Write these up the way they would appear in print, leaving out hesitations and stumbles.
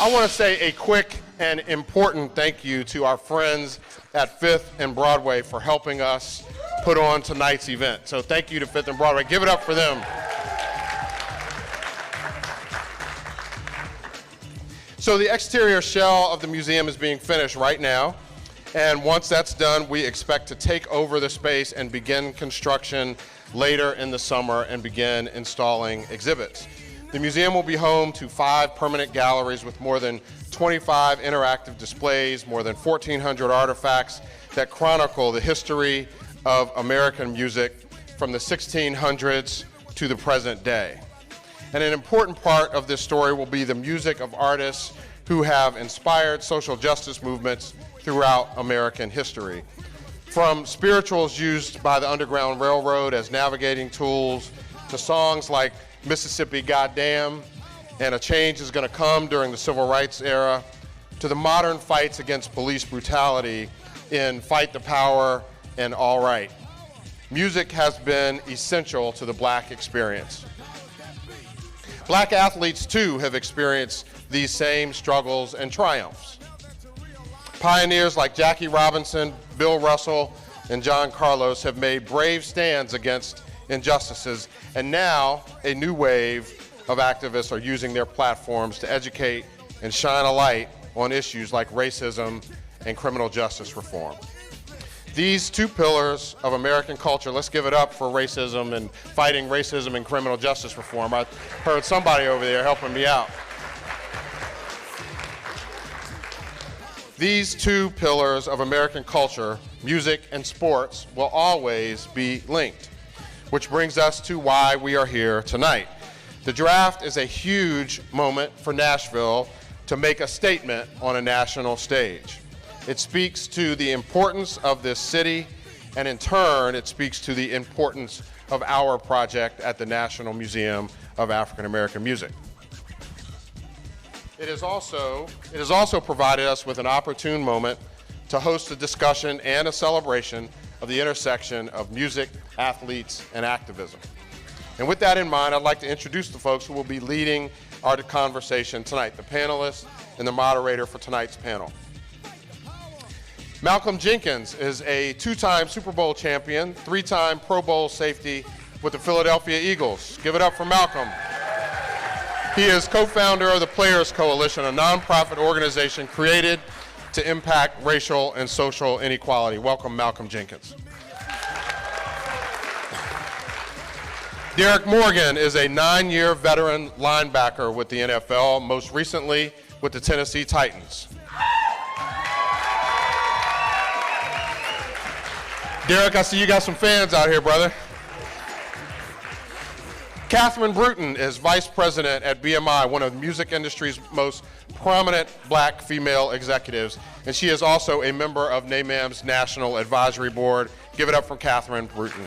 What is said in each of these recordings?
I want to say a quick and important thank you to our friends at 5th and Broadway for helping us put on tonight's event. So thank you to 5th and Broadway. Give it up for them. So the exterior shell of the museum is being finished right now. And once that's done, we expect to take over the space and begin construction later in the summer and begin installing exhibits. The museum will be home to 5 permanent galleries with more than 25 interactive displays, more than 1,400 artifacts that chronicle the history of American music from the 1600s to the present day. And an important part of this story will be the music of artists who have inspired social justice movements throughout American history. From spirituals used by the Underground Railroad as navigating tools to songs like Mississippi Goddamn and A Change Is Gonna Come during the Civil Rights era, to the modern fights against police brutality in Fight the Power and All Right. Music has been essential to the Black experience. Black athletes, too, have experienced these same struggles and triumphs. Pioneers like Jackie Robinson, Bill Russell, and John Carlos have made brave stands against injustices, and now a new wave of activists are using their platforms to educate and shine a light on issues like racism and criminal justice reform. These 2 pillars of American culture, let's give it up for racism and fighting racism and criminal justice reform. I heard somebody over there helping me out. These 2 pillars of American culture, music and sports, will always be linked, which brings us to why we are here tonight. The draft is a huge moment for Nashville to make a statement on a national stage. It speaks to the importance of this city, and in turn, it speaks to the importance of our project at the National Museum of African American Music. It has also provided us with an opportune moment to host a discussion and a celebration of the intersection of music, athletes, and activism. And with that in mind, I'd like to introduce the folks who will be leading our conversation tonight, the panelists and the moderator for tonight's panel. Malcolm Jenkins is a 2-time Super Bowl champion, 3-time Pro Bowl safety with the Philadelphia Eagles. Give it up for Malcolm. He is co-founder of the Players Coalition, a nonprofit organization created to impact racial and social inequality. Welcome, Malcolm Jenkins. Derrick Morgan is a 9-year veteran linebacker with the NFL, most recently with the Tennessee Titans. Derrick, I see you got some fans out here, brother. Catherine Brewton is vice president at BMI, one of the music industry's most prominent Black female executives, and she is also a member of NMAAM's National Advisory Board. Give it up for Catherine Brewton.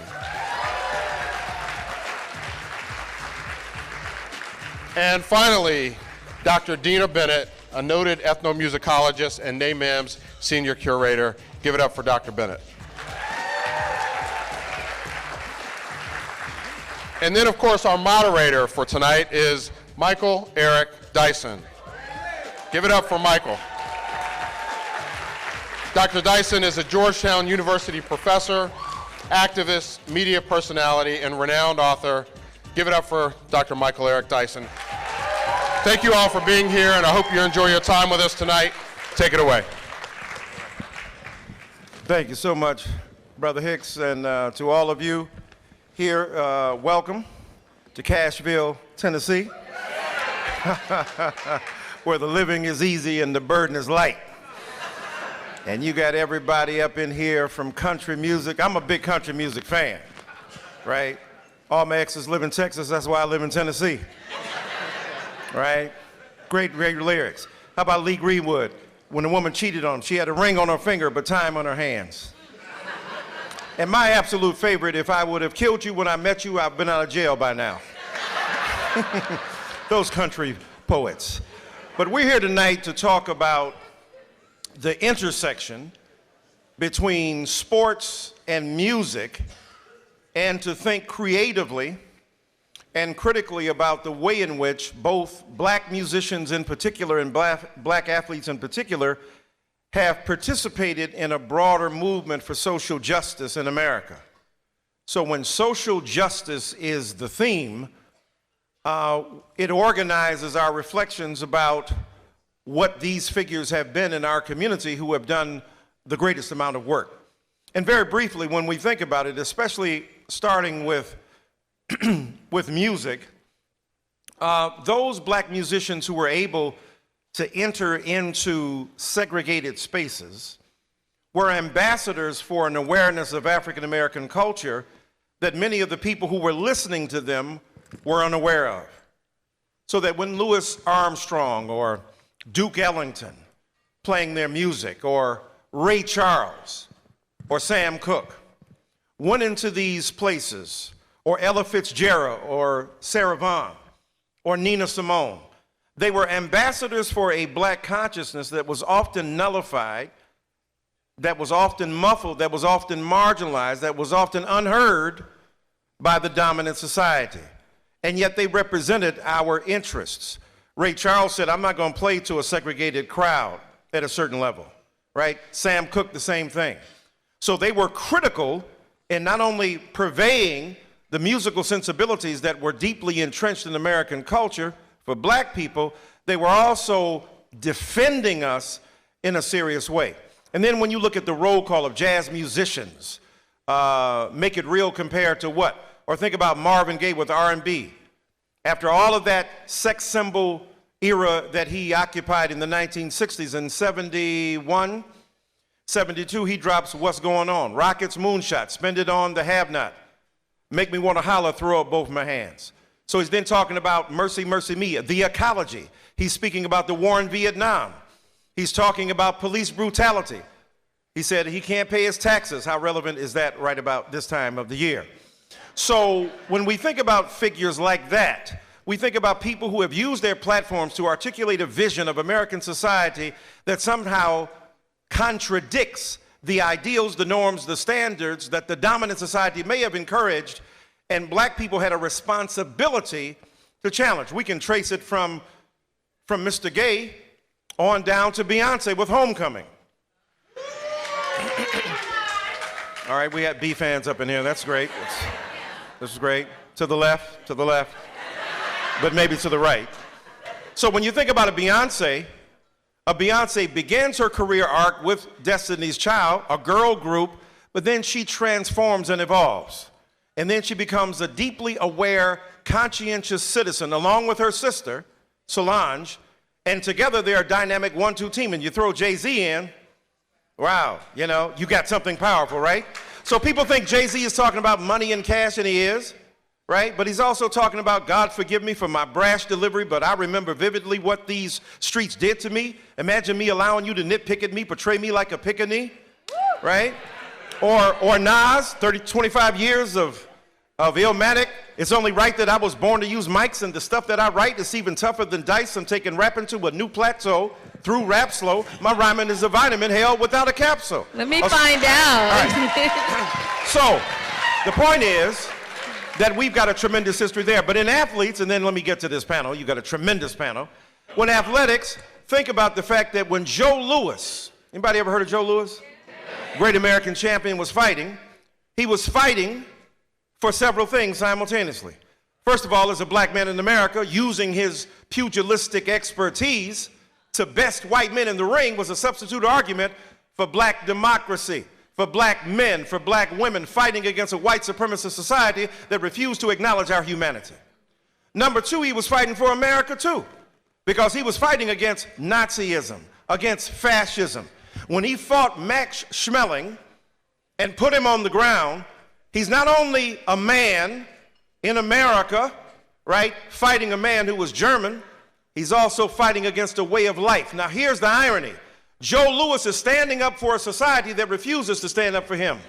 And finally, Dr. Dina Bennett, a noted ethnomusicologist and NMAAM's senior curator. Give it up for Dr. Bennett. And then, of course, our moderator for tonight is Michael Eric Dyson. Give it up for Michael. Dr. Dyson is a Georgetown University professor, activist, media personality, and renowned author. Give it up for Dr. Michael Eric Dyson. Thank you all for being here, and I hope you enjoy your time with us tonight. Take it away. Thank you so much, Brother Hicks, and to all of you here, welcome to Cashville, Tennessee, where the living is easy and the burden is light. And you got everybody up in here from country music. I'm a big country music fan, right? All my exes live in Texas, that's why I live in Tennessee, right? Great lyrics. How about Lee Greenwood? When a woman cheated on him, she had a ring on her finger, but time on her hands. And my absolute favorite, if I would have killed you when I met you, I've been out of jail by now. Those country poets. But we're here tonight to talk about the intersection between sports and music, and to think creatively and critically about the way in which both black musicians in particular and black athletes in particular have participated in a broader movement for social justice in America. So when social justice is the theme, it organizes our reflections about what these figures have been in our community who have done the greatest amount of work. And very briefly, when we think about it, especially starting with with music, those black musicians who were able to enter into segregated spaces were ambassadors for an awareness of African American culture that many of the people who were listening to them were unaware of. So that when Louis Armstrong or Duke Ellington playing their music, or Ray Charles or Sam Cooke went into these places, or Ella Fitzgerald or Sarah Vaughan or Nina Simone, they were ambassadors for a black consciousness that was often nullified, that was often muffled, that was often marginalized, that was often unheard by the dominant society. And yet they represented our interests. Ray Charles said, I'm not going to play to a segregated crowd at a certain level, right? Sam Cooke, the same thing. So they were critical in not only purveying the musical sensibilities that were deeply entrenched in American culture for black people, they were also defending us in a serious way. And then when you look at the roll call of jazz musicians, make it real compared to what? Or think about Marvin Gaye with R&B. After all of that sex symbol era that he occupied in the 1960s, in 71, 72, he drops What's Going On, Rockets, Moonshot, Spend It on the Have-Not, Make Me Want to Holler, Throw Up Both My Hands. So he's then talking about Mercy, Mercy Me, the ecology. He's speaking about the war in Vietnam. He's talking about police brutality. He said he can't pay his taxes. How relevant is that right about this time of the year? So when we think about figures like that, we think about people who have used their platforms to articulate a vision of American society that somehow contradicts the ideals, the norms, the standards that the dominant society may have encouraged, and black people had a responsibility to challenge. We can trace it from Mr. Gay on down to Beyonce with Homecoming. All right, we had B fans up in here, that's great. This is great. To the left, but maybe to the right. So when you think about a Beyonce begins her career arc with Destiny's Child, a girl group, but then she transforms and evolves. And then she becomes a deeply aware, conscientious citizen, along with her sister, Solange, and together they're a dynamic 1-2 team. And you throw Jay-Z in, wow, you know, you got something powerful, right? So people think Jay-Z is talking about money and cash, and he is, right? But he's also talking about God forgive me for my brash delivery, but I remember vividly what these streets did to me. Imagine me allowing you to nitpick at me, portray me like a pick-a-knee, right? Or Nas, 25 years of Illmatic. It's only right that I was born to use mics, and the stuff that I write is even tougher than dice. I'm taking rapping to a new plateau through rap slow. My rhyming is a vitamin, hell, without a capsule. Let me find out. Right. So the point is that we've got a tremendous history there. But in athletes, and then let me get to this panel, you got a tremendous panel. When athletics, think about the fact that when Joe Louis, anybody ever heard of Joe Louis? Great American champion, was fighting. He was fighting for several things simultaneously. First of all, as a black man in America, using his pugilistic expertise to best white men in the ring was a substitute argument for black democracy, for black men, for black women, fighting against a white supremacist society that refused to acknowledge our humanity. Number two, he was fighting for America too, because he was fighting against Nazism, against fascism. When he fought Max Schmeling and put him on the ground, he's not only a man in America, right, fighting a man who was German, he's also fighting against a way of life. Now here's the irony. Joe Louis is standing up for a society that refuses to stand up for him,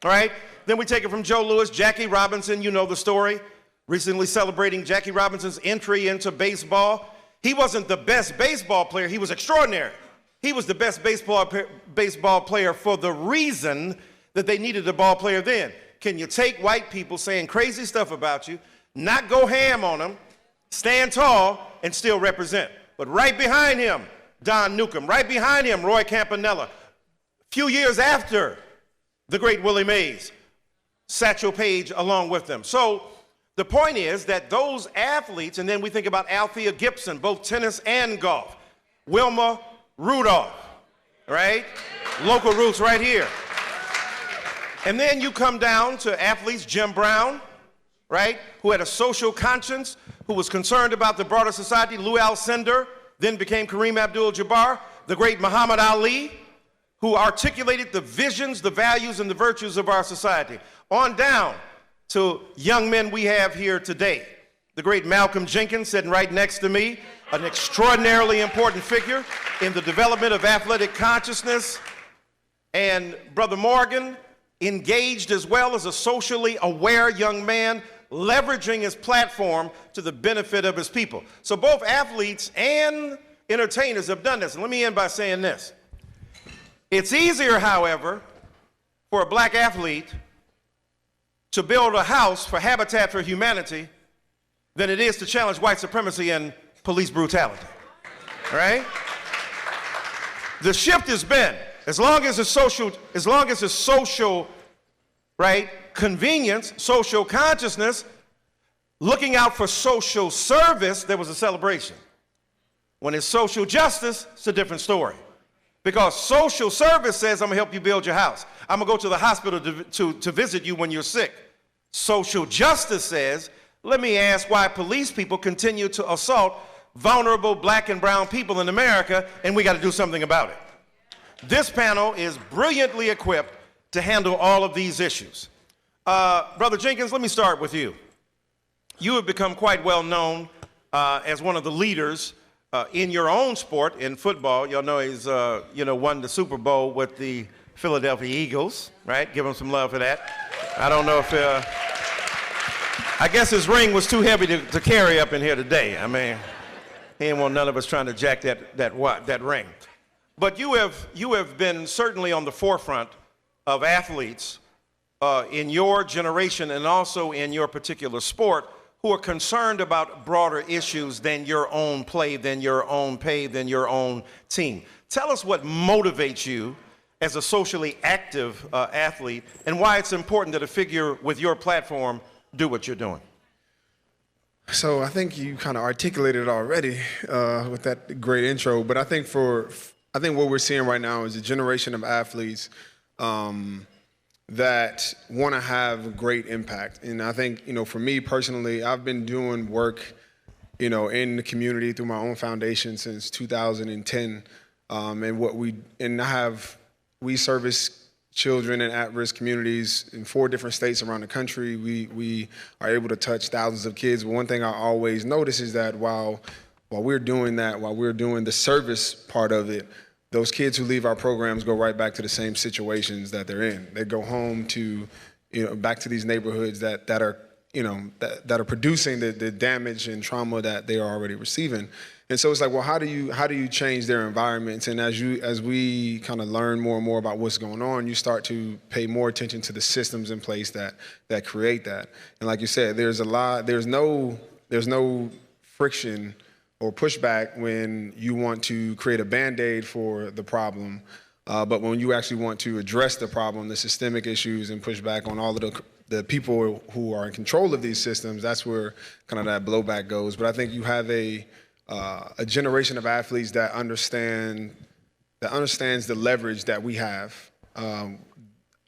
all right? Then we take it from Joe Louis, Jackie Robinson, you know the story, recently celebrating Jackie Robinson's entry into baseball. He wasn't the best baseball player, he was extraordinary. He was the best baseball player for the reason that they needed a ball player then. Can you take white people saying crazy stuff about you, not go ham on them, stand tall, and still represent. But right behind him, Don Newcomb. Right behind him, Roy Campanella. A few years after the great Willie Mays, Satchel Paige along with them. So the point is that those athletes, and then we think about Althea Gibson, both tennis and golf. Wilma Rudolph, right? Local roots right here. And then you come down to athletes, Jim Brown, right? Who had a social conscience, who was concerned about the broader society. Lou Alcindor, then became Kareem Abdul-Jabbar. The great Muhammad Ali, who articulated the visions, the values, and the virtues of our society. On down to young men we have here today. The great Malcolm Jenkins, sitting right next to me, an extraordinarily important figure in the development of athletic consciousness. And Brother Morgan, engaged as well as a socially aware young man, leveraging his platform to the benefit of his people. So both athletes and entertainers have done this. And let me end by saying this. It's easier, however, for a black athlete to build a house for Habitat for Humanity than it is to challenge white supremacy and police brutality, right? The shift has been, as long as it's social, right, convenience, social consciousness, looking out for social service, there was a celebration. When it's social justice, it's a different story. Because social service says, I'm gonna help you build your house. I'm gonna go to the hospital to visit you when you're sick. Social justice says, let me ask why police people continue to assault vulnerable black and brown people in America, and we gotta do something about it. This panel is brilliantly equipped to handle all of these issues. Brother Jenkins, let me start with you. You have become quite well known as one of the leaders in your own sport, in football. Y'all know he's won the Super Bowl with the Philadelphia Eagles, right? Give him some love for that. I don't know if, I guess his ring was too heavy to carry up in here today. I mean, he didn't want none of us trying to jack that ring. But you have been certainly on the forefront of athletes in your generation and also in your particular sport who are concerned about broader issues than your own play, than your own pay, than your own team. Tell us what motivates you as a socially active athlete and why it's important that a figure with your platform do what you're doing. So I think you kind of articulated it already with that great intro, but I think what we're seeing right now is a generation of athletes that want to have great impact. And I think, for me personally, I've been doing work, in the community through my own foundation since 2010. We service children in at-risk communities in 4 different states around the country. We are able to touch thousands of kids. But one thing I always notice is that while we're doing that, while we're doing the service part of it, those kids who leave our programs go right back to the same situations that they're in. They go home to, back to these neighborhoods that are producing the damage and trauma that they are already receiving. And so it's like, well, how do you change their environments? And as we kind of learn more and more about what's going on, you start to pay more attention to the systems in place that create that. And like you said, there's no friction or pushback when you want to create a Band-Aid for the problem, but when you actually want to address the problem, the systemic issues, and push back on all of the people who are in control of these systems, that's where kind of that blowback goes. But I think you have a generation of athletes that understands the leverage that we have.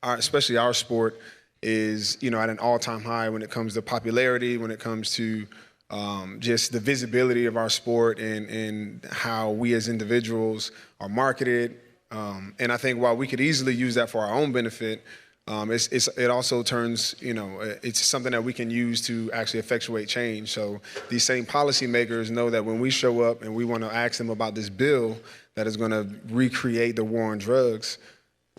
Especially our sport is at an all-time high when it comes to popularity, when it comes to just the visibility of our sport and how we as individuals are marketed. And I think while we could easily use that for our own benefit, it also turns, it's something that we can use to actually effectuate change. So these same policymakers know that when we show up and we want to ask them about this bill that is going to recreate the war on drugs,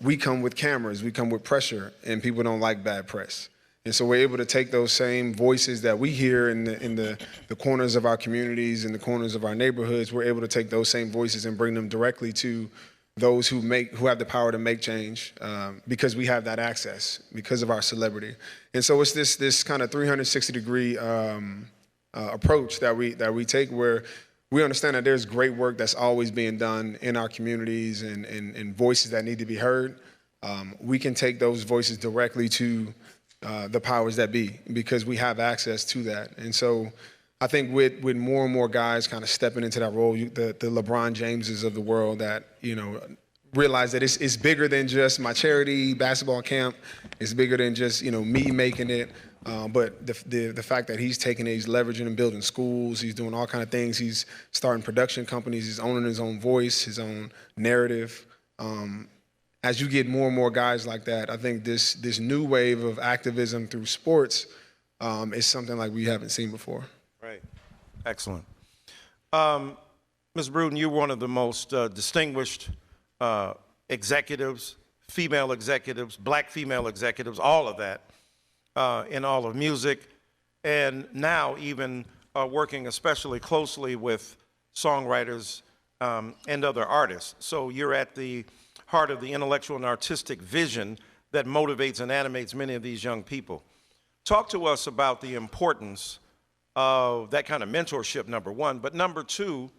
we come with cameras, we come with pressure, and people don't like bad press. And so we're able to take those same voices that we hear in the corners of our communities, in the corners of our neighborhoods, we're able to take those same voices and bring them directly to those who have the power to make change, because we have that access, because of our celebrity. And so it's this kind of 360-degree approach that we take, where we understand that there's great work that's always being done in our communities and voices that need to be heard. We can take those voices directly to the powers that be, because we have access to that. And so I think with more and more guys kind of stepping into that role, the LeBron Jameses of the world that, realize that it's bigger than just my charity basketball camp. It's bigger than just, me making it. But the fact that he's taking it, he's leveraging and building schools, he's doing all kind of things. He's starting production companies, he's owning his own voice, his own narrative. As you get more and more guys like that, I think this new wave of activism through sports is something like we haven't seen before. Right. Excellent. Ms. Brewton, you're one of the most distinguished executives, female executives, black female executives, all of that in all of music, and now even working especially closely with songwriters and other artists. So you're at the heart of the intellectual and artistic vision that motivates and animates many of these young people. Talk to us about the importance of that kind of mentorship, number one, but number two,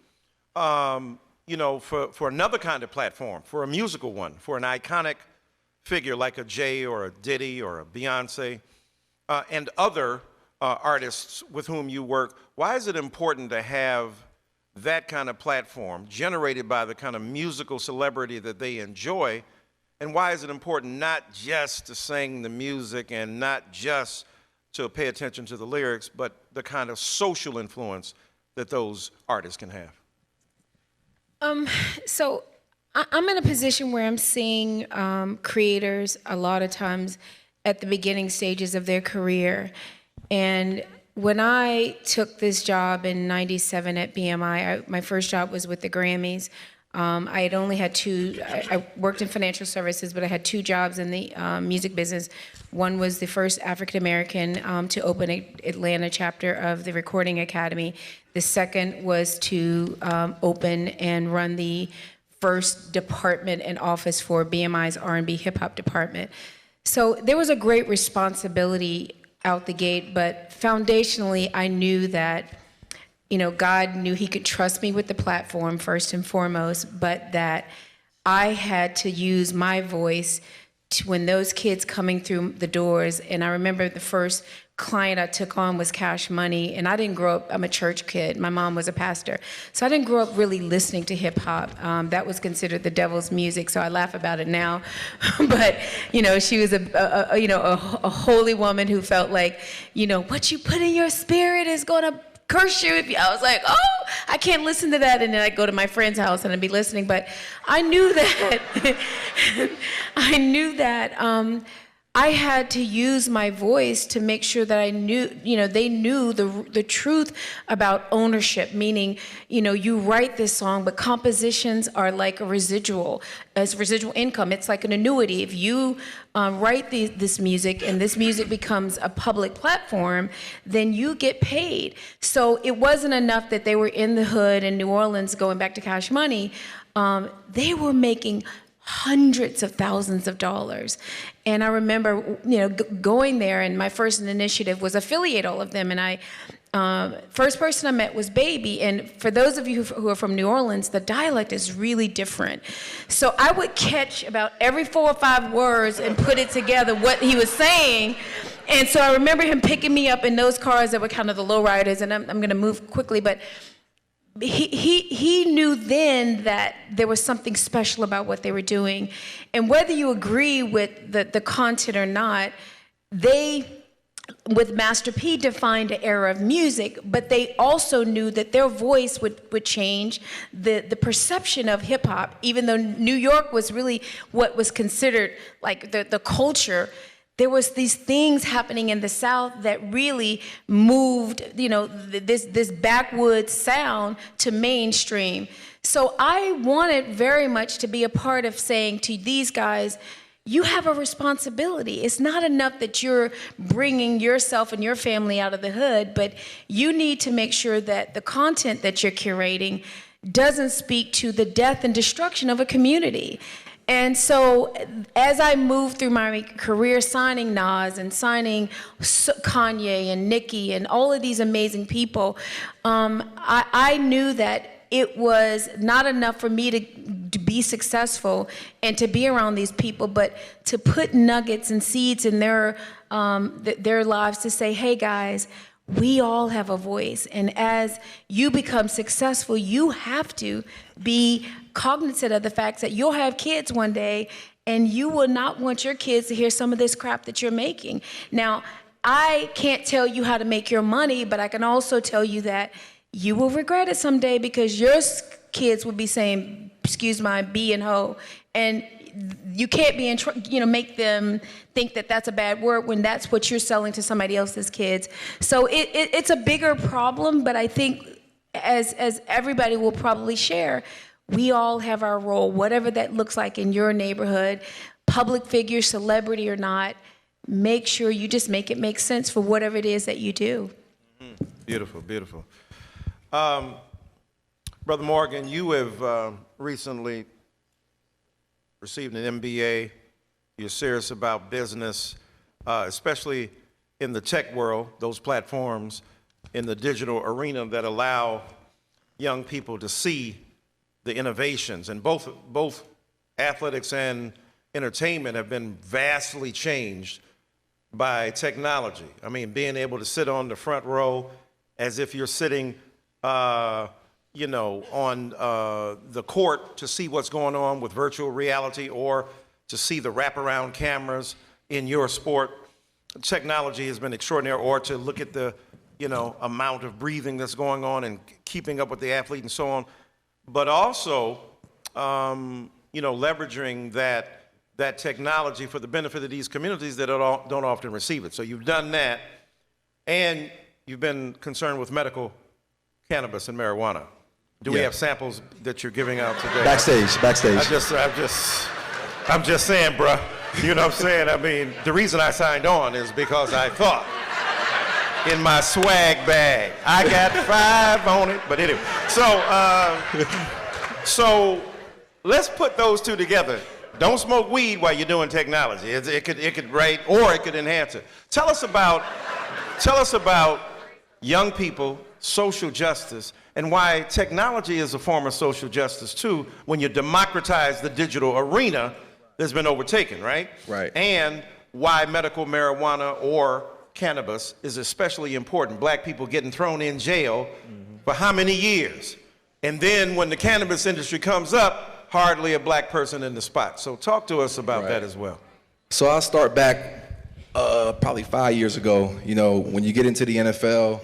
for another kind of platform, for a musical one, for an iconic figure like a Jay or a Diddy or a Beyonce, and other artists with whom you work, why is it important to have that kind of platform generated by the kind of musical celebrity that they enjoy? And why is it important not just to sing the music and not just to pay attention to the lyrics, but the kind of social influence that those artists can have? So I'm in a position where I'm seeing creators a lot of times at the beginning stages of their career. And when I took this job in '97 at BMI, my first job was with the Grammys. I had only had I worked in financial services, but I had 2 jobs in the music business. One was the first African-American to open an Atlanta chapter of the Recording Academy. The second was to open and run the first department and office for BMI's R&B hip-hop department. So there was a great responsibility out the gate, but foundationally, I knew that God knew he could trust me with the platform first and foremost, but that I had to use my voice when those kids coming through the doors. And I remember the first client I took on was Cash Money, and I didn't grow up, I'm a church kid, my mom was a pastor, so I didn't grow up really listening to hip hop. That was considered the devil's music, so I laugh about it now. But she was a holy woman who felt like, what you put in your spirit is gonna curse you. I was like, oh, I can't listen to that. And then I'd go to my friend's house and I'd be listening. But I knew that, I had to use my voice to make sure that I knew, they knew the truth about ownership, meaning, you write this song, but compositions are like a residual income. It's like an annuity. If you write this music and this music becomes a public platform, then you get paid. So it wasn't enough that they were in the hood in New Orleans, going back to Cash Money. They were making hundreds of thousands of dollars. And I remember, going there, and my first initiative was affiliate all of them. And first person I met was Baby. And for those of you who are from New Orleans, the dialect is really different. So I would catch about every 4 or 5 words and put it together what he was saying. And so I remember him picking me up in those cars that were kind of the lowriders, and I'm going to move quickly, but he knew then that there was something special about what they were doing. And whether you agree with the content or not, they, with Master P, defined an era of music, but they also knew that their voice would change the perception of hip hop, even though New York was really what was considered like the culture. There was these things happening in the South that really moved, this backwoods sound to mainstream. So I wanted very much to be a part of saying to these guys, you have a responsibility. It's not enough that you're bringing yourself and your family out of the hood, but you need to make sure that the content that you're curating doesn't speak to the death and destruction of a community. And so as I moved through my career signing Nas and signing Kanye and Nicki and all of these amazing people, I knew that it was not enough for me to be successful and to be around these people, but to put nuggets and seeds in their lives to say, hey guys, we all have a voice. And as you become successful, you have to be cognizant of the fact that you'll have kids one day and you will not want your kids to hear some of this crap that you're making. Now, I can't tell you how to make your money, but I can also tell you that you will regret it someday because your kids will be saying, excuse my B and ho, and you can't be make them think that that's a bad word when that's what you're selling to somebody else's kids. So it's a bigger problem, but I think as everybody will probably share, we all have our role, whatever that looks like in your neighborhood, public figure, celebrity or not. Make sure you just make it make sense for whatever it is that you do. Beautiful, beautiful. Brother Morgan, you have recently received an MBA. You're serious about business, especially in the tech world, those platforms in the digital arena that allow young people to see the innovations. And both athletics and entertainment have been vastly changed by technology. I mean, being able to sit on the front row as if you're sitting on the court to see what's going on with virtual reality, or to see the wraparound cameras in your sport. Technology has been extraordinary, or to look at the amount of breathing that's going on and keeping up with the athlete and so on. But also, leveraging that technology for the benefit of these communities that don't often receive it. So you've done that, and you've been concerned with medical cannabis and marijuana. Do we have samples that you're giving out today? Backstage. I'm just saying, bruh. You know what I'm saying? I mean, the reason I signed on is because I thought in my swag bag, I got 5 on it. But anyway, so let's put those two together. Don't smoke weed while you're doing technology. It could right, or it could enhance it. Tell us about young people, social justice, and why technology is a form of social justice too, when you democratize the digital arena that's been overtaken, right? Right. And why medical marijuana or cannabis is especially important. Black people getting thrown in jail for how many years? And then when the cannabis industry comes up, hardly a black person in the spot. So talk to us about that as well. So I'll start back probably 5 years ago. When you get into the NFL,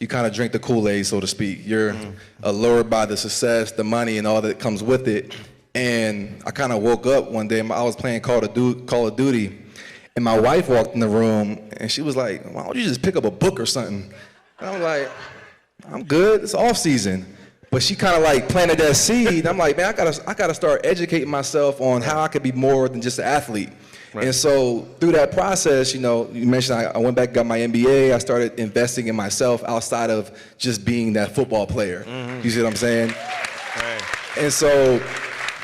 you kind of drink the Kool-Aid, so to speak. You're allured by the success, the money, and all that comes with it. And I kind of woke up one day, I was playing Call of Duty, and my wife walked in the room, and she was like, why don't you just pick up a book or something? And I was like, I'm good, it's off season. But she kind of like planted that seed. I'm like, man, I gotta start educating myself on how I could be more than just an athlete. Right. And so through that process, you mentioned I went back, got my MBA. I started investing in myself outside of just being that football player. You see what I'm saying? Right. And so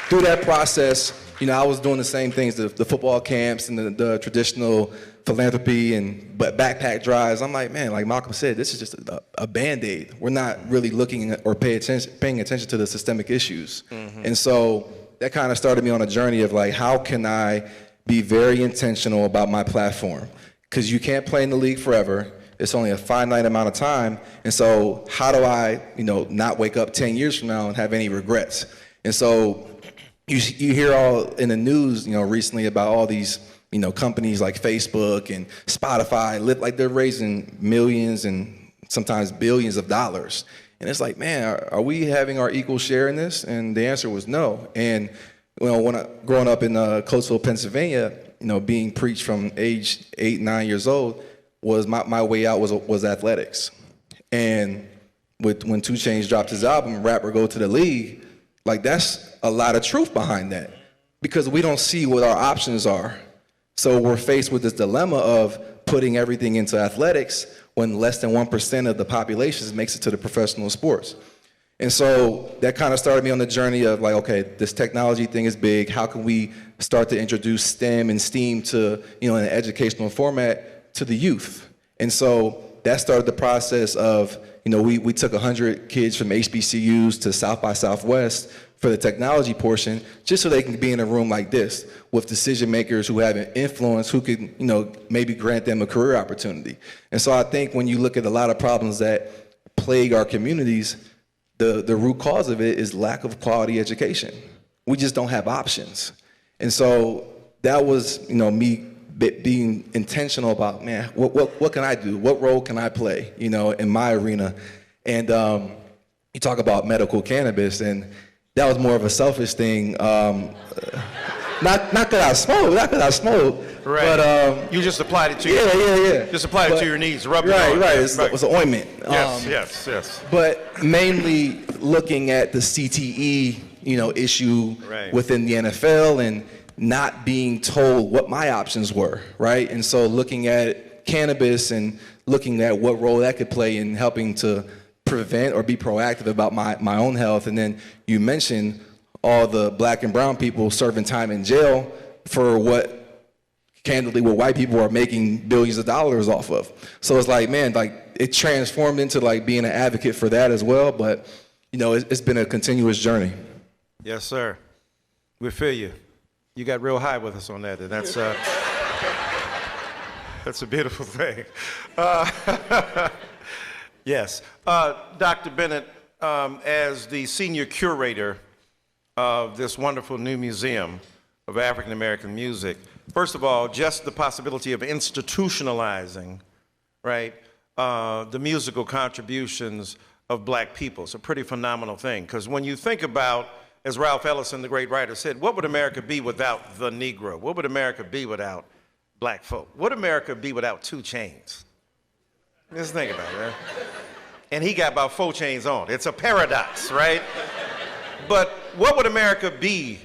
through that process, I was doing the same things, the football camps and the traditional philanthropy but backpack drives. I'm like, man, like Malcolm said, this is just a Band-Aid. We're not really looking or paying attention to the systemic issues. And so that kind of started me on a journey of like, how can I be very intentional about my platform? Because you can't play in the league forever. It's only a finite amount of time. And so how do I, not wake up 10 years from now and have any regrets? And so you hear all in the news, recently about all these, companies like Facebook and Spotify, like they're raising millions and sometimes billions of dollars. And it's like, man, are we having our equal share in this? And the answer was no. And when growing up in Coatesville, Pennsylvania, being preached from age 8, 9 years old, was my way out was athletics. And when 2 Chainz dropped his album, Rapper Go to the League, like that's a lot of truth behind that, because we don't see what our options are. So we're faced with this dilemma of putting everything into athletics when less than 1% of the population makes it to the professional sports. And so that kind of started me on the journey of like, okay, this technology thing is big. How can we start to introduce STEM and STEAM to, in an educational format to the youth? And so that started the process of, we took 100 kids from HBCUs to South by Southwest for the technology portion, just so they can be in a room like this with decision makers who have an influence, who could, maybe grant them a career opportunity. And so I think when you look at a lot of problems that plague our communities, the root cause of it is lack of quality education. We just don't have options. And so that was, me being intentional about, man, what can I do? What role can I play, in my arena? And you talk about medical cannabis, and that was more of a selfish thing. Not that I smoke, right. But you just applied it to yeah. Just applied it to your knees, rub it on. Right. It was an ointment. Yes. But mainly looking at the CTE, issue within the NFL and not being told what my options were, right? And so looking at cannabis and looking at what role that could play in helping to prevent or be proactive about my own health. And then you mentioned all the black and brown people serving time in jail for what, candidly, what white people are making billions of dollars off of. So it's like, man, it transformed into being an advocate for that as well. But, it's been a continuous journey. Yes, sir. We feel you. You got real high with us on that, and that's a beautiful thing. Yes. Dr. Bennett, as the senior curator of this wonderful new museum of African American music, first of all, just the possibility of institutionalizing, right, the musical contributions of black people is a pretty phenomenal thing. Because when you think about, as Ralph Ellison, the great writer, said, what would America be without the Negro? What would America be without black folk? What would America be without 2 Chainz? Just think about it, right? And he got about 4 chains on. It's a paradox, right? But what would America be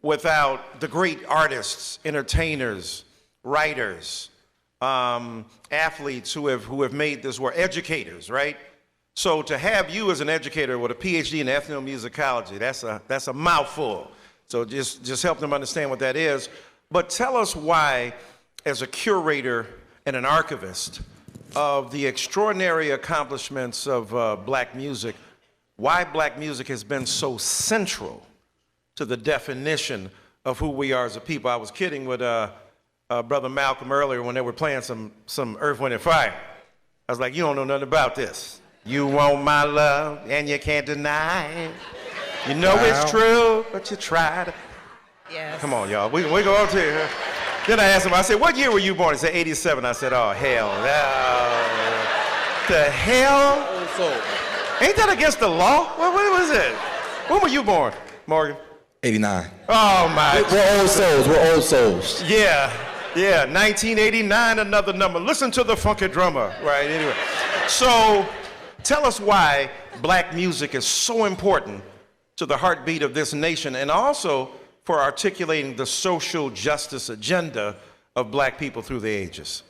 without the great artists, entertainers, writers, athletes who have made this work, educators, right? So to have you as an educator with a PhD in ethnomusicology, that's a mouthful. So just help them understand what that is. But tell us why, as a curator and an archivist of the extraordinary accomplishments of black music, why black music has been so central to the definition of who we are as a people. I was kidding with Brother Malcolm earlier when they were playing some Earth, Wind, and Fire. I was like, you don't know nothing about this. You want my love, and you can't deny it. You know it's true, but you tried. Yes. Come on, y'all. We go on to here. Then I asked him, I said, what year were you born? He said, 87. I said, oh, hell. The hell? Ain't that against the law? What was it? When were you born, Morgan? 89. Oh, my. We're old souls. Yeah, 1989, another number. Listen to the funky drummer, right? Anyway, so tell us why black music is so important to the heartbeat of this nation, and also for articulating the social justice agenda of black people through the ages.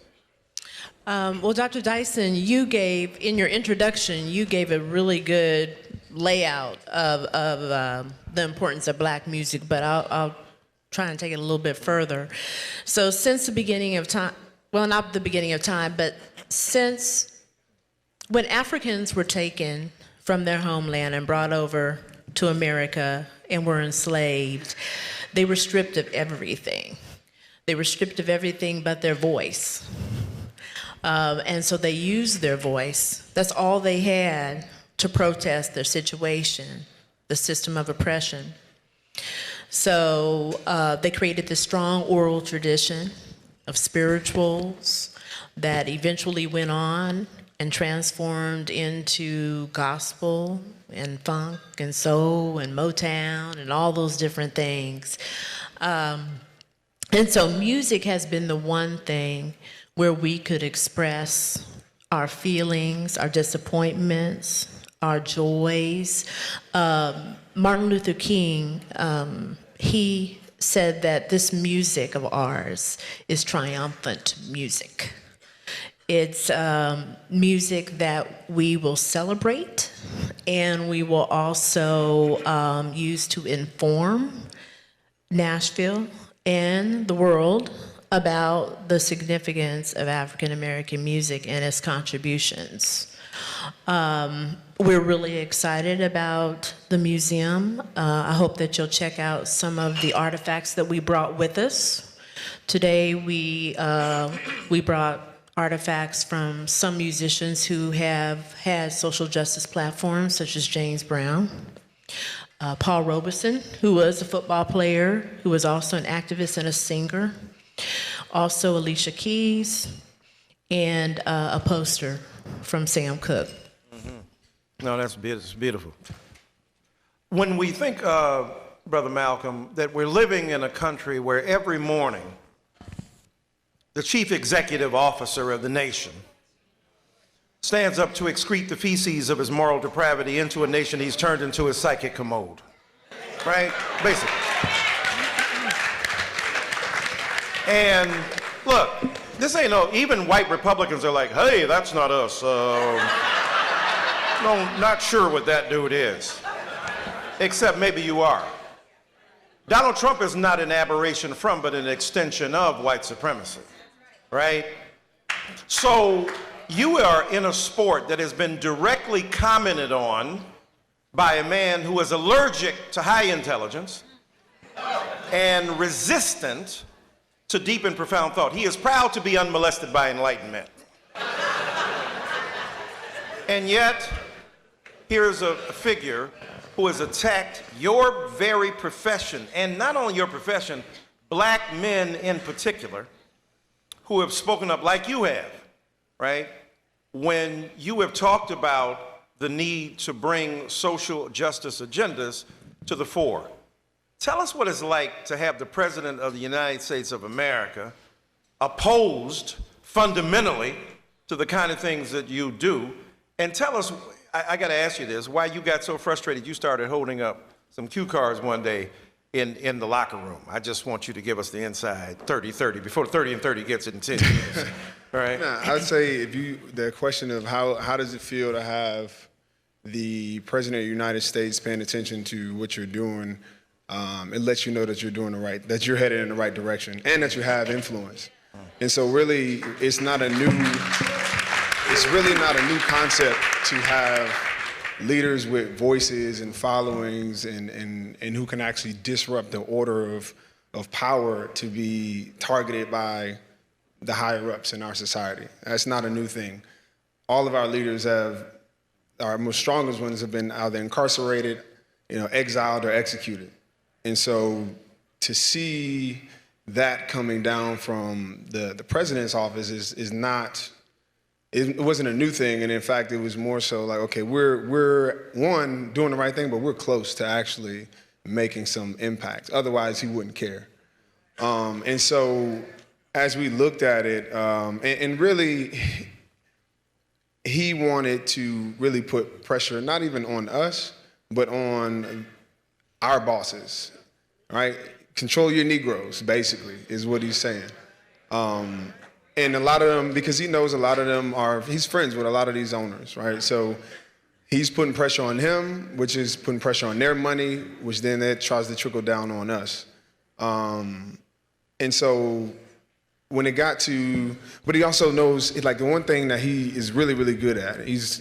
Well, Dr. Dyson, you gave, in your introduction, you gave a really good layout of the importance of black music, but I'll try and take it a little bit further. So since the beginning of time, well, not the beginning of time, but since when Africans were taken from their homeland and brought over to America and were enslaved, they were stripped of everything. They were stripped of everything but their voice. And so they used their voice. That's all they had to protest their situation, the system of oppression. So they created this strong oral tradition of spirituals that eventually went on and transformed into gospel and funk and soul and Motown and all those different things. And so music has been the one thing where we could express our feelings, our disappointments, our joys. Martin Luther King, he said that this music of ours is triumphant music. It's music that we will celebrate, and we will also use to inform Nashville and the world about the significance of African American music and its contributions. We're really excited about the museum. I hope that you'll check out some of the artifacts that we brought with us. Today we brought artifacts from some musicians who have had social justice platforms, such as James Brown, Paul Robeson, who was a football player, who was also an activist and a singer, also Alicia Keys, and a poster from Sam Cooke. No, that's beautiful. When we think, Brother Malcolm, that we're living in a country where every morning the chief executive officer of the nation stands up to excrete the feces of his moral depravity into a nation he's turned into his psychic commode, right? Basically. And look, this ain't no, even white Republicans are like, hey, that's not us. No, not sure what that dude is. Except maybe you are. Donald Trump is not an aberration from, but an extension of white supremacy, right? So you are in a sport that has been directly commented on by a man who is allergic to high intelligence and resistant to deep and profound thought. He is proud to be unmolested by enlightenment. And yet, here's a figure who has attacked your very profession, and not only your profession, black men in particular, who have spoken up like you have, right? When you have talked about the need to bring social justice agendas to the fore. Tell us what it's like to have the President of the United States of America opposed fundamentally to the kind of things that you do. And tell us, I gotta ask you this, why you got so frustrated you started holding up some cue cards one day in the locker room. I just want you to give us the inside 30-30 before 30 and 30 gets intense. All right? Nah, I'd say the question of how does it feel to have the President of the United States paying attention to what you're doing, it lets you know that you're doing that you're headed in the right direction and that you have influence. And so really, it's really not a new concept to have leaders with voices and followings and who can actually disrupt the order of power to be targeted by the higher ups in our society. That's not a new thing. All of our leaders our most strongest ones have been either incarcerated, exiled or executed. And so to see that coming down from the president's office is not, it wasn't a new thing, and in fact, it was more so like, okay, we're one, doing the right thing, but we're close to actually making some impact. Otherwise, he wouldn't care. And so as we looked at it, and really, he wanted to really put pressure, not even on us, but on our bosses, right? Control your Negroes, basically, is what he's saying. And a lot of them, because he knows a lot of them he's friends with a lot of these owners, right? So he's putting pressure on him, which is putting pressure on their money, which then that tries to trickle down on us. And so when it got to, but he also knows, like the one thing that he is really, really good at, he's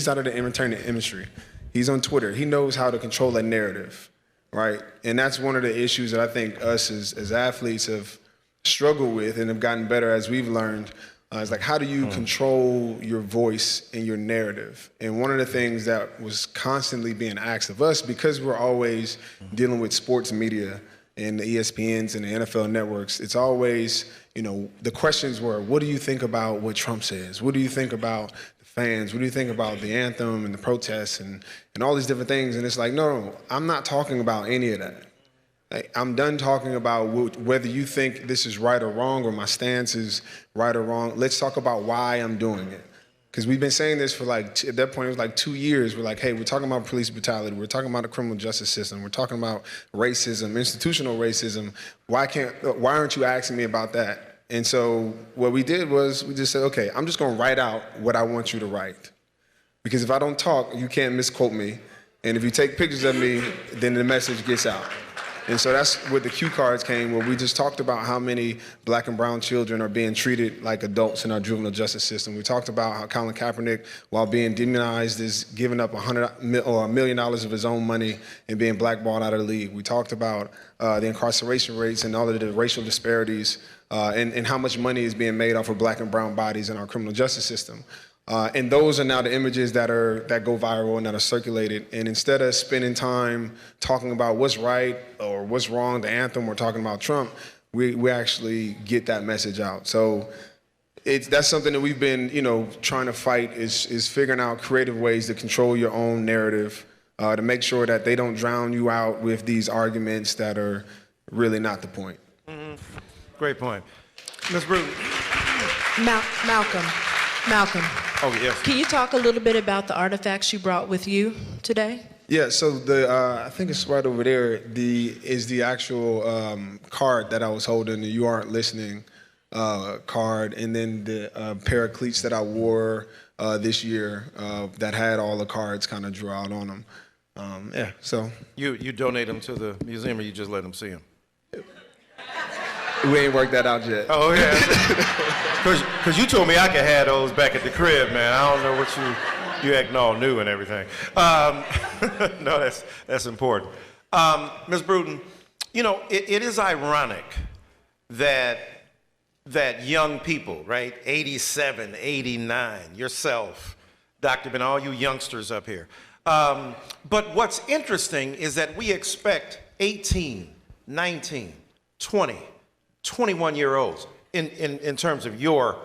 out of the entertainment industry. He's on Twitter. He knows how to control a narrative, right? And that's one of the issues that I think us as athletes have struggled with and have gotten better as we've learned. It's like, how do you control your voice and your narrative? And one of the things that was constantly being asked of us, because we're always dealing with sports media and the ESPNs and the NFL networks, it's always, the questions were, what do you think about what Trump says? What do you think about the fans? What do you think about the anthem and the protests and all these different things? And it's like, no, I'm not talking about any of that. I'm done talking about whether you think this is right or wrong or my stance is right or wrong. Let's talk about why I'm doing it. Because we've been saying this for at that point, it was 2 years. We're like, hey, we're talking about police brutality. We're talking about the criminal justice system. We're talking about racism, institutional racism. Why aren't you asking me about that? And so what we did was we just said, okay, I'm just gonna write out what I want you to write. Because if I don't talk, you can't misquote me. And if you take pictures of me, then the message gets out. And so that's where the cue cards came, where we just talked about how many black and brown children are being treated like adults in our juvenile justice system. We talked about how Colin Kaepernick, while being demonized, is giving up $1 million of his own money and being blackballed out of the league. We talked about the incarceration rates and all of the racial disparities and how much money is being made off of black and brown bodies in our criminal justice system. And those are now the images that go viral and that are circulated. And instead of spending time talking about what's right or what's wrong, the anthem, or talking about Trump, we actually get that message out. So that's something that we've been, trying to fight is figuring out creative ways to control your own narrative, to make sure that they don't drown you out with these arguments that are really not the point. Mm-hmm. Great point. Ms. Brewton. Malcolm. Oh, yes. Can you talk a little bit about the artifacts you brought with you today? Yeah, so I think it's right over there, is the actual card that I was holding, the You Aren't Listening card, and then the pair of cleats that I wore this year that had all the cards kind of draw out on them. Yeah, so. You donate them to the museum, or you just let them see them? We ain't worked that out yet. Oh, yeah. Because you told me I could have those back at the crib, man. I don't know what you acting all new and everything. No, that's important. Ms. Brewton, it is ironic that young people, right, 87, 89, yourself, Dr. Bennett, all you youngsters up here. But what's interesting is that we expect 18, 19, 20, 21-year-olds in terms of your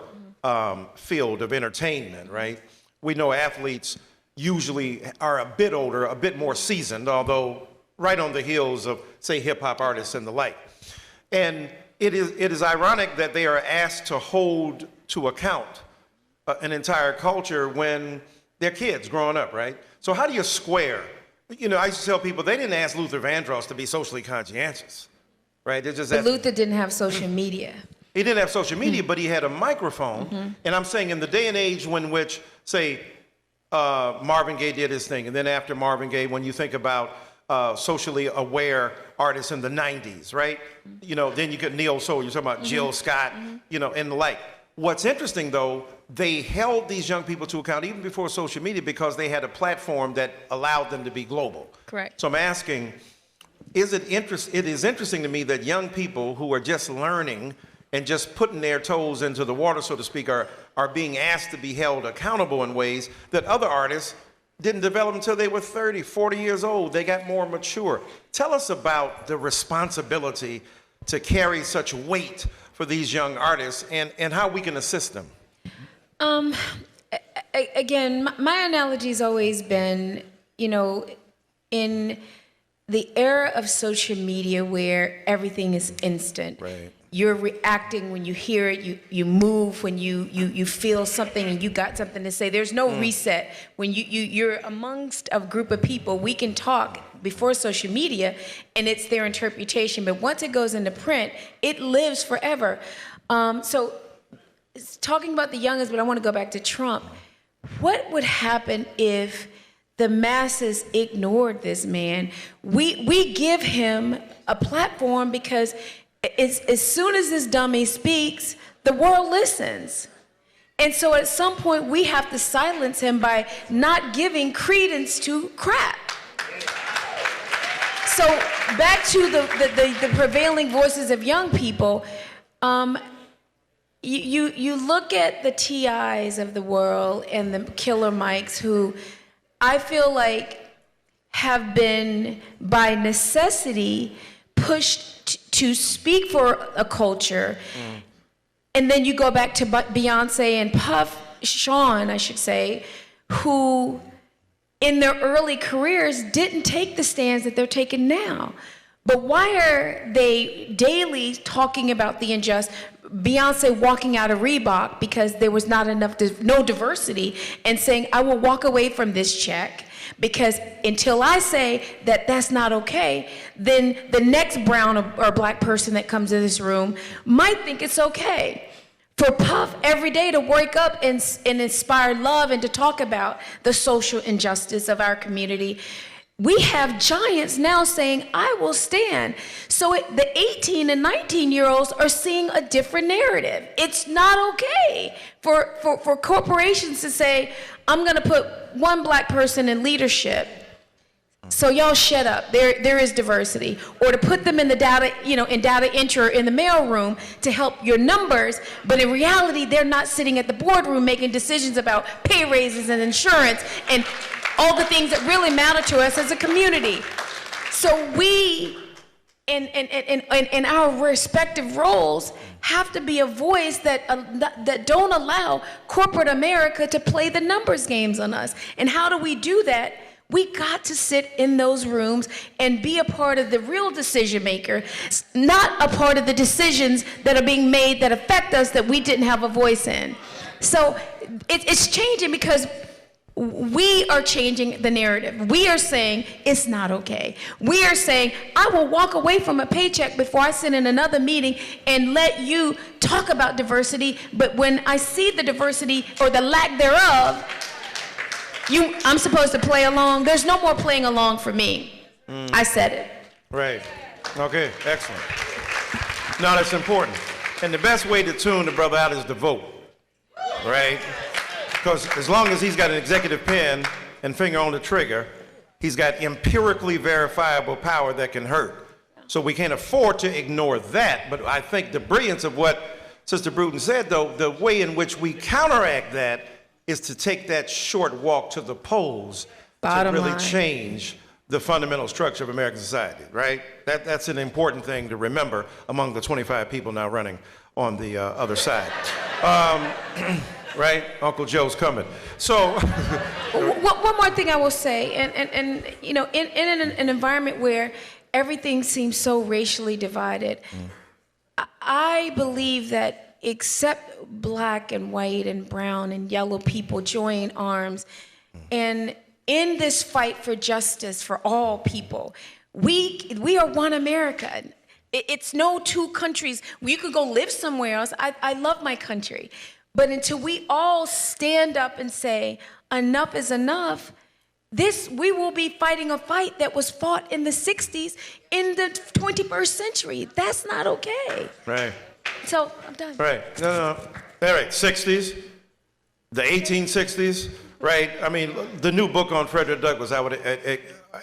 field of entertainment, right? We know athletes usually are a bit older, a bit more seasoned, although right on the heels of, say, hip-hop artists and the like. And it is ironic that they are asked to hold to account an entire culture when they're kids growing up, right? So how do you square? I used to tell people they didn't ask Luther Vandross to be socially conscientious. Right? But Luther didn't have social media. He didn't have social media, but he had a microphone. Mm-hmm. And I'm saying in the day and age when which, say, Marvin Gaye did his thing, and then after Marvin Gaye, when you think about socially aware artists in the 90s, right? Then you get Neil Soul, you're talking about Jill Scott, and the like. What's interesting, though, they held these young people to account even before social media because they had a platform that allowed them to be global. Correct. So I'm asking, it is interesting to me that young people who are just learning and just putting their toes into the water, so to speak, are being asked to be held accountable in ways that other artists didn't develop until they were 30, 40 years old. They got more mature. Tell us about the responsibility to carry such weight for these young artists and how we can assist them. Again, my analogy's always been, in the era of social media where everything is instant. Right. You're reacting when you hear it, you move when you feel something and you got something to say. There's no reset. When you're amongst a group of people, we can talk before social media and it's their interpretation, but once it goes into print, it lives forever. So talking about the youngest, but I want to go back to Trump. What would happen if the masses ignored this man? We give him a platform because as soon as this dummy speaks, the world listens. And so at some point, we have to silence him by not giving credence to crap. So back to the prevailing voices of young people, you look at the T.I.s of the world and the Killer Mikes who I feel like have been by necessity pushed to speak for a culture. And then you go back to Beyonce and Sean, I should say, who in their early careers didn't take the stands that they're taking now. But why are they daily talking about the injustice? Beyonce walking out of Reebok because there was not enough, no diversity, and saying, I will walk away from this check Because until I say that that's not okay, then the next brown or black person that comes in this room might think it's okay. For Puff every day to wake up and inspire love and to talk about the social injustice of our community, we have giants now saying, I will stand. So the 18 and 19-year-olds are seeing a different narrative. It's not okay for corporations to say, I'm going to put one black person in leadership, so y'all shut up. There is diversity. Or to put them in the data, in data entry or in the mailroom to help your numbers, but in reality, they're not sitting at the boardroom making decisions about pay raises and insurance and all the things that really matter to us as a community. So we, in our respective roles, have to be a voice that don't allow corporate America to play the numbers games on us. And how do we do that? We got to sit in those rooms and be a part of the real decision maker, not a part of the decisions that are being made that affect us that we didn't have a voice in. So it's changing because we are changing the narrative. We are saying it's not okay. We are saying I will walk away from a paycheck before I sit in another meeting and let you talk about diversity, but when I see the diversity or the lack thereof, I'm supposed to play along. There's no more playing along for me. I said it. Right. Okay, excellent. No, that's important. And the best way to tune the brother out is to vote, right? Because as long as he's got an executive pen and finger on the trigger, he's got empirically verifiable power that can hurt. So we can't afford to ignore that. But I think the brilliance of what Sister Brewton said, though, the way in which we counteract that is to take that short walk to the polls to really change the fundamental structure of American society, right? That's an important thing to remember among the 25 people now running on the other side. Right? Uncle Joe's coming. So one more thing I will say, and in an environment where everything seems so racially divided, I believe that except black and white and brown and yellow people join arms, and in this fight for justice for all people, we are one America. It's no two countries. You could go live somewhere else. I love my country. But until we all stand up and say, enough is enough, we will be fighting a fight that was fought in the 60s in the 21st century. That's not okay. Right. So, I'm done. Right. No. All right, 60s, the 1860s, right? I mean, the new book on Frederick Douglass, I would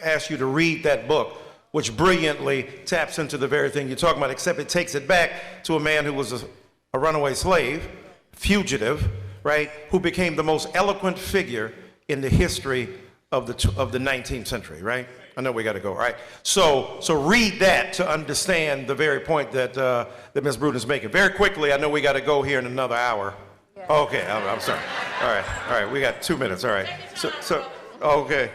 ask you to read that book, which brilliantly taps into the very thing you're talking about, except it takes it back to a man who was a runaway slave, fugitive, right, who became the most eloquent figure in the history of the 19th century, right? I know we got to go, all right? So read that to understand the very point that Ms. Brewton is making. Very quickly, I know we got to go here in another hour. Yeah. Okay, I'm sorry. All right, we got 2 minutes, all right. So okay.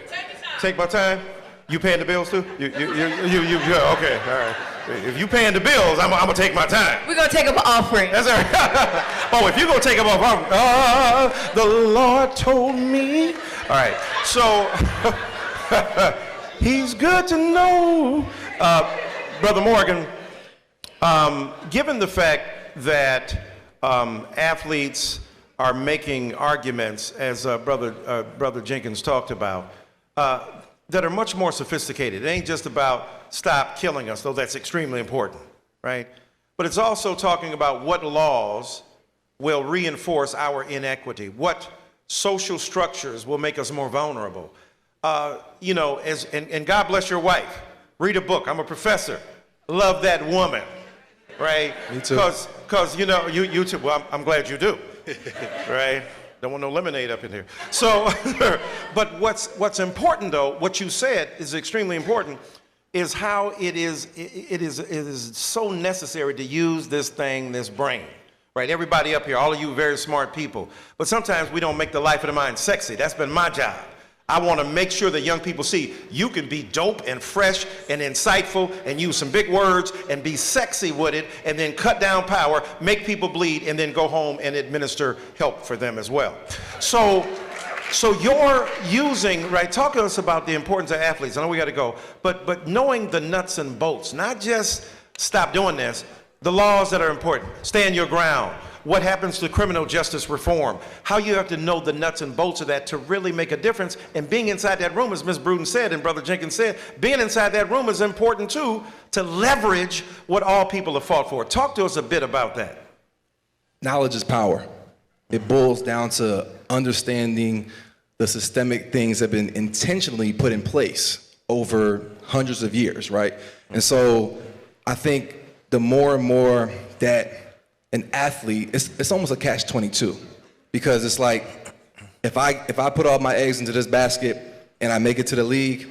Take my time? You paying the bills too? You okay, all right. If you paying the bills, I'm gonna take my time. We're gonna take up an offering. That's all right. Oh, if you're gonna take up an offering, the Lord told me. All right, so he's good to know. Brother Morgan, given the fact that athletes are making arguments, as Brother Jenkins talked about, that are much more sophisticated. It ain't just about stop killing us, though that's extremely important, right? But it's also talking about what laws will reinforce our inequity, what social structures will make us more vulnerable. And God bless your wife. Read a book. I'm a professor. Love that woman, right? Me too. Because you too. Well, I'm glad you do, right? Don't want no lemonade up in here. So, but what's important though, what you said is extremely important, is how it is so necessary to use this brain, right? Everybody up here, all of you very smart people, but sometimes we don't make the life of the mind sexy. That's been my job. I want to make sure that young people see you can be dope and fresh and insightful and use some big words and be sexy with it and then cut down power, make people bleed, and then go home and administer help for them as well. So So you're using, right, talk to us about the importance of athletes. I know we got to go, but knowing the nuts and bolts, not just stop doing this, the laws that are important, stand your ground, what happens to criminal justice reform, how you have to know the nuts and bolts of that to really make a difference. And being inside that room, as Ms. Brewton said and Brother Jenkins said, being inside that room is important too, to leverage what all people have fought for. Talk to us a bit about that. Knowledge is power. It boils down to understanding the systemic things that have been intentionally put in place over hundreds of years, right? And so I think the more and more that an athlete, it's almost a catch-22, because it's like, if I put all my eggs into this basket and I make it to the league,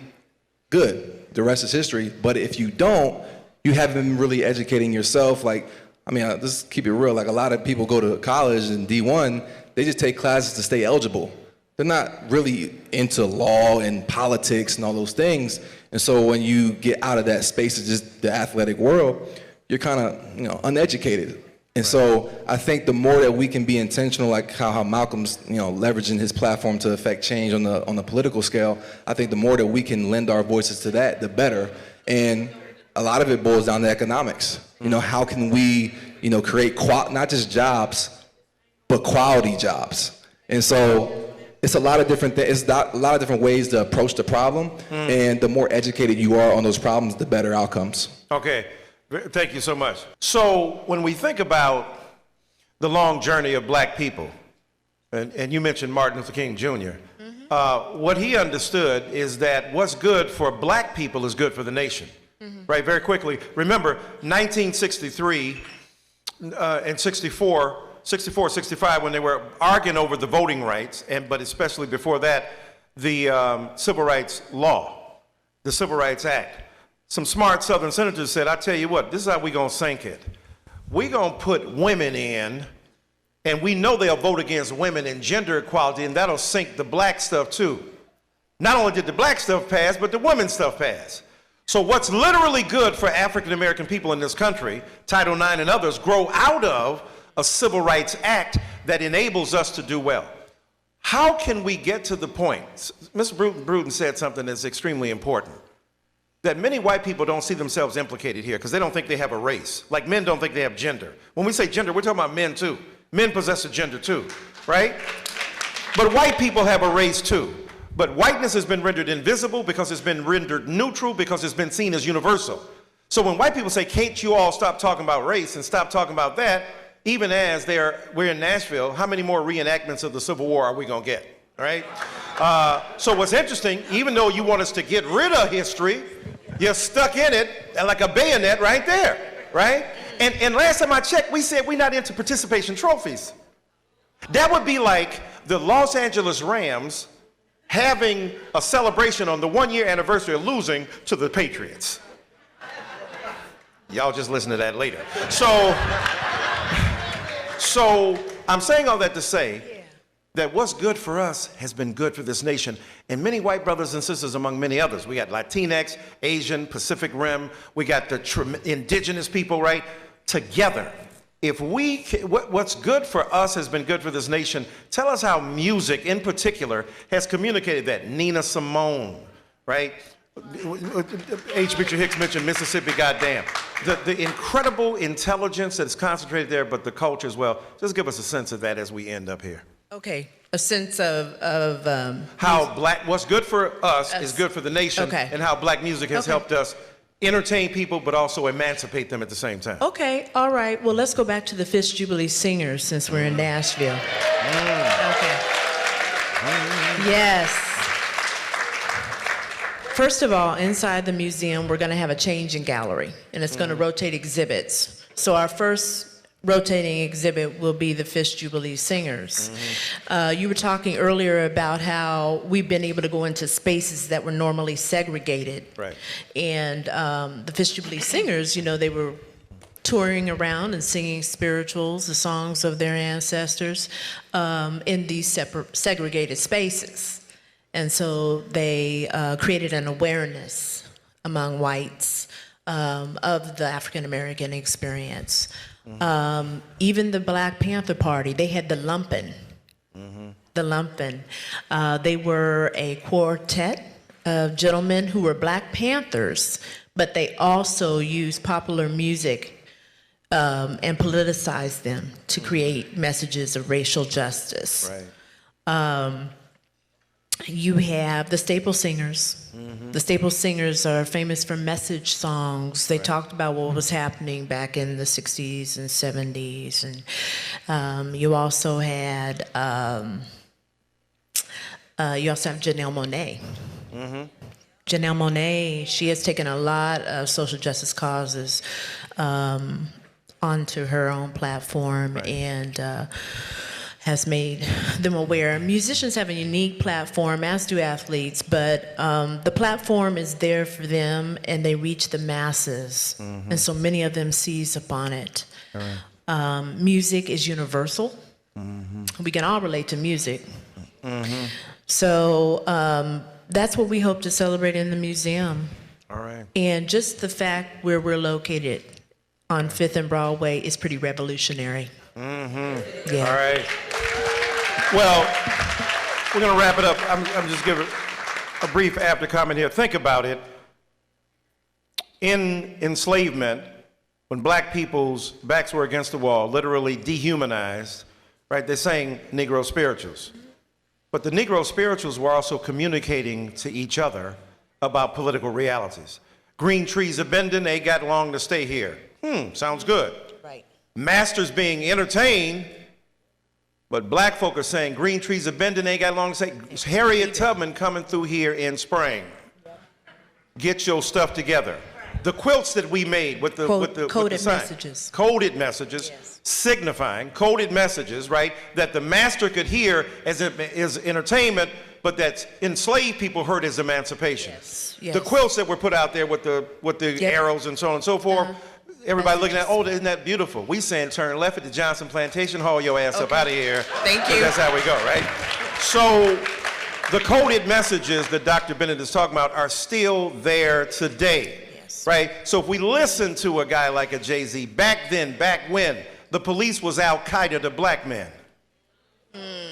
good, the rest is history. But if you don't, you haven't been really educating yourself. Like, I mean, just keep it real. Like, a lot of people go to college and D1, they just take classes to stay eligible. They're not really into law and politics and all those things. And so when you get out of that space of just the athletic world, you're kind of, uneducated. And so I think the more that we can be intentional, like how Malcolm's, leveraging his platform to affect change on the political scale, I think the more that we can lend our voices to that, the better. And a lot of it boils down to economics. How can we, create not just jobs, but quality jobs? And so it's a lot of different things. It's a lot of different ways to approach the problem. And the more educated you are on those problems, the better outcomes. Okay. Thank you so much. So when we think about the long journey of black people, and you mentioned Martin Luther King Jr., what he understood is that what's good for black people is good for the nation. Right, very quickly. Remember, 1963 and 64, 65, when they were arguing over the voting rights, but especially before that, the Civil Rights Law, the Civil Rights Act. Some smart Southern senators said, I tell you what, this is how we're going to sink it. We're going to put women in, and we know they'll vote against women and gender equality, and that'll sink the black stuff too. Not only did the black stuff pass, but the women's stuff pass. So what's literally good for African American people in this country, Title IX and others, grow out of a Civil Rights Act that enables us to do well. How can we get to the point? Mr. Brewton said something that's extremely important, that many white people don't see themselves implicated here because they don't think they have a race. Like men don't think they have gender. When we say gender, we're talking about men too. Men possess a gender too, right? But white people have a race too. But whiteness has been rendered invisible because it's been rendered neutral because it's been seen as universal. So when white people say, can't you all stop talking about race and stop talking about that, even as we're in Nashville, how many more reenactments of the Civil War are we gonna get, all right? So what's interesting, even though you want us to get rid of history, you're stuck in it like a bayonet right there, right? And last time I checked, we said we're not into participation trophies. That would be like the Los Angeles Rams having a celebration on the 1-year anniversary of losing to the Patriots. Y'all just listen to that later. So I'm saying all that to say that what's good for us has been good for this nation. And many white brothers and sisters, among many others. We got Latinx, Asian, Pacific Rim. We got the indigenous people, right? Together. If what's good for us has been good for this nation, tell us how music in particular has communicated that. Nina Simone, right? H. Mitchell Hicks mentioned Mississippi, goddamn. The incredible intelligence that's concentrated there, but the culture as well. Just give us a sense of that as we end up here. Okay, a sense of how what's good for us is good for the nation, and how black music has helped us entertain people, but also emancipate them at the same time. Okay, all right. Well, let's go back to the Fifth Jubilee Singers since we're in Nashville. Okay. Yes. First of all, inside the museum, we're going to have a changing gallery, and it's going to rotate exhibits. So our first rotating exhibit will be the Fifth Jubilee Singers. You were talking earlier about how we've been able to go into spaces that were normally segregated. Right. And the Fifth Jubilee Singers, they were touring around and singing spirituals, the songs of their ancestors, in these separate, segregated spaces. And so they created an awareness among whites of the African American experience. Even the Black Panther Party, they had the lumping. the Lumpen. They were a quartet of gentlemen who were Black Panthers, but they also used popular music and politicized them to create messages of racial justice. Right. You have the Staple Singers. Mm-hmm. The Staple Singers are famous for message songs. They talked about what was happening back in the 60s and 70s. And you also had Janelle Monáe. Mm-hmm. Janelle Monáe, she has taken a lot of social justice causes onto her own platform and has made them aware. Musicians have a unique platform, as do athletes, but the platform is there for them and they reach the masses. Mm-hmm. And so many of them seize upon it. Right. Music is universal. Mm-hmm. We can all relate to music. Mm-hmm. So that's what we hope to celebrate in the museum. All right. And just the fact where we're located on 5th and Broadway is pretty revolutionary. Mm-hmm. Yeah. All right. Well, we're going to wrap it up. I'm just giving a brief after comment here. Think about it. In enslavement, when Black people's backs were against the wall, literally dehumanized, right, they sang Negro spirituals. But the Negro spirituals were also communicating to each other about political realities. Green trees are bending, they got long to stay here. Sounds good. Right. Masters being entertained, but Black folk are saying green trees are bending, they ain't got long to stay. Harriet Tubman coming through here in spring. Get your stuff together. The quilts that we made with the coded sign. messages. Coded messages, yes. Signifying coded messages, right? That the master could hear as entertainment, but that enslaved people heard as emancipation. Yes. Yes. The quilts that were put out there with the arrows and so on and so forth. Everybody looking at, isn't that beautiful? We saying turn left at the Johnson Plantation, haul your ass up out of here. Thank you. That's how we go, right? So the coded messages that Dr. Bennett is talking about are still there today. Right? So if we listen to a guy like a Jay-Z, back when, the police was Al-Qaeda to Black men.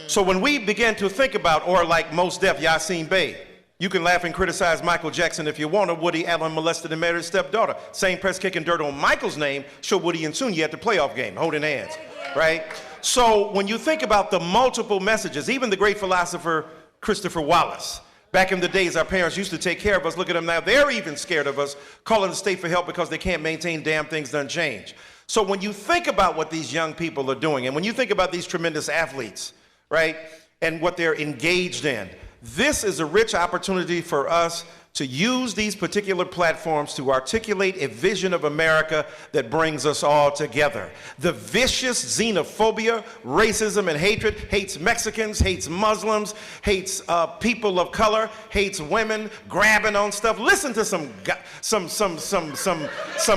So when we begin to think about, or like Mos Def, Yasin Bey, you can laugh and criticize Michael Jackson if you want to. Woody Allen molested and married his stepdaughter. Same press kicking dirt on Michael's name, show Woody and Soon at the playoff game, holding hands, right? So when you think about the multiple messages, even the great philosopher Christopher Wallace, back in the days, our parents used to take care of us. Look at them now. They're even scared of us, calling the state for help because they can't maintain damn things done change. So when you think about what these young people are doing, and when you think about these tremendous athletes, right, and what they're engaged in, this is a rich opportunity for us to use these particular platforms to articulate a vision of America that brings us all together. The vicious xenophobia, racism, and hatred hates Mexicans, hates Muslims, hates people of color, hates women, grabbing on stuff. Listen to some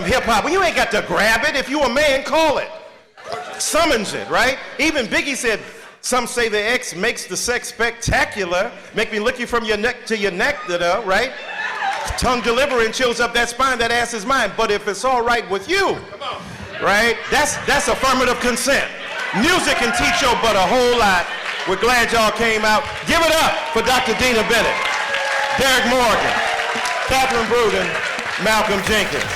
hip hop. Well, you ain't got to grab it. If you a man, call it. Summons it, right? Even Biggie said, some say the X makes the sex spectacular. Make me lick you from your neck to your neck, right? Tongue delivering chills up that spine, that ass is mine. But if it's all right with you, right? That's affirmative consent. Music can teach your butt a whole lot. We're glad y'all came out. Give it up for Dr. Dina Bennett, Derrick Morgan, Catherine Brewton, Malcolm Jenkins.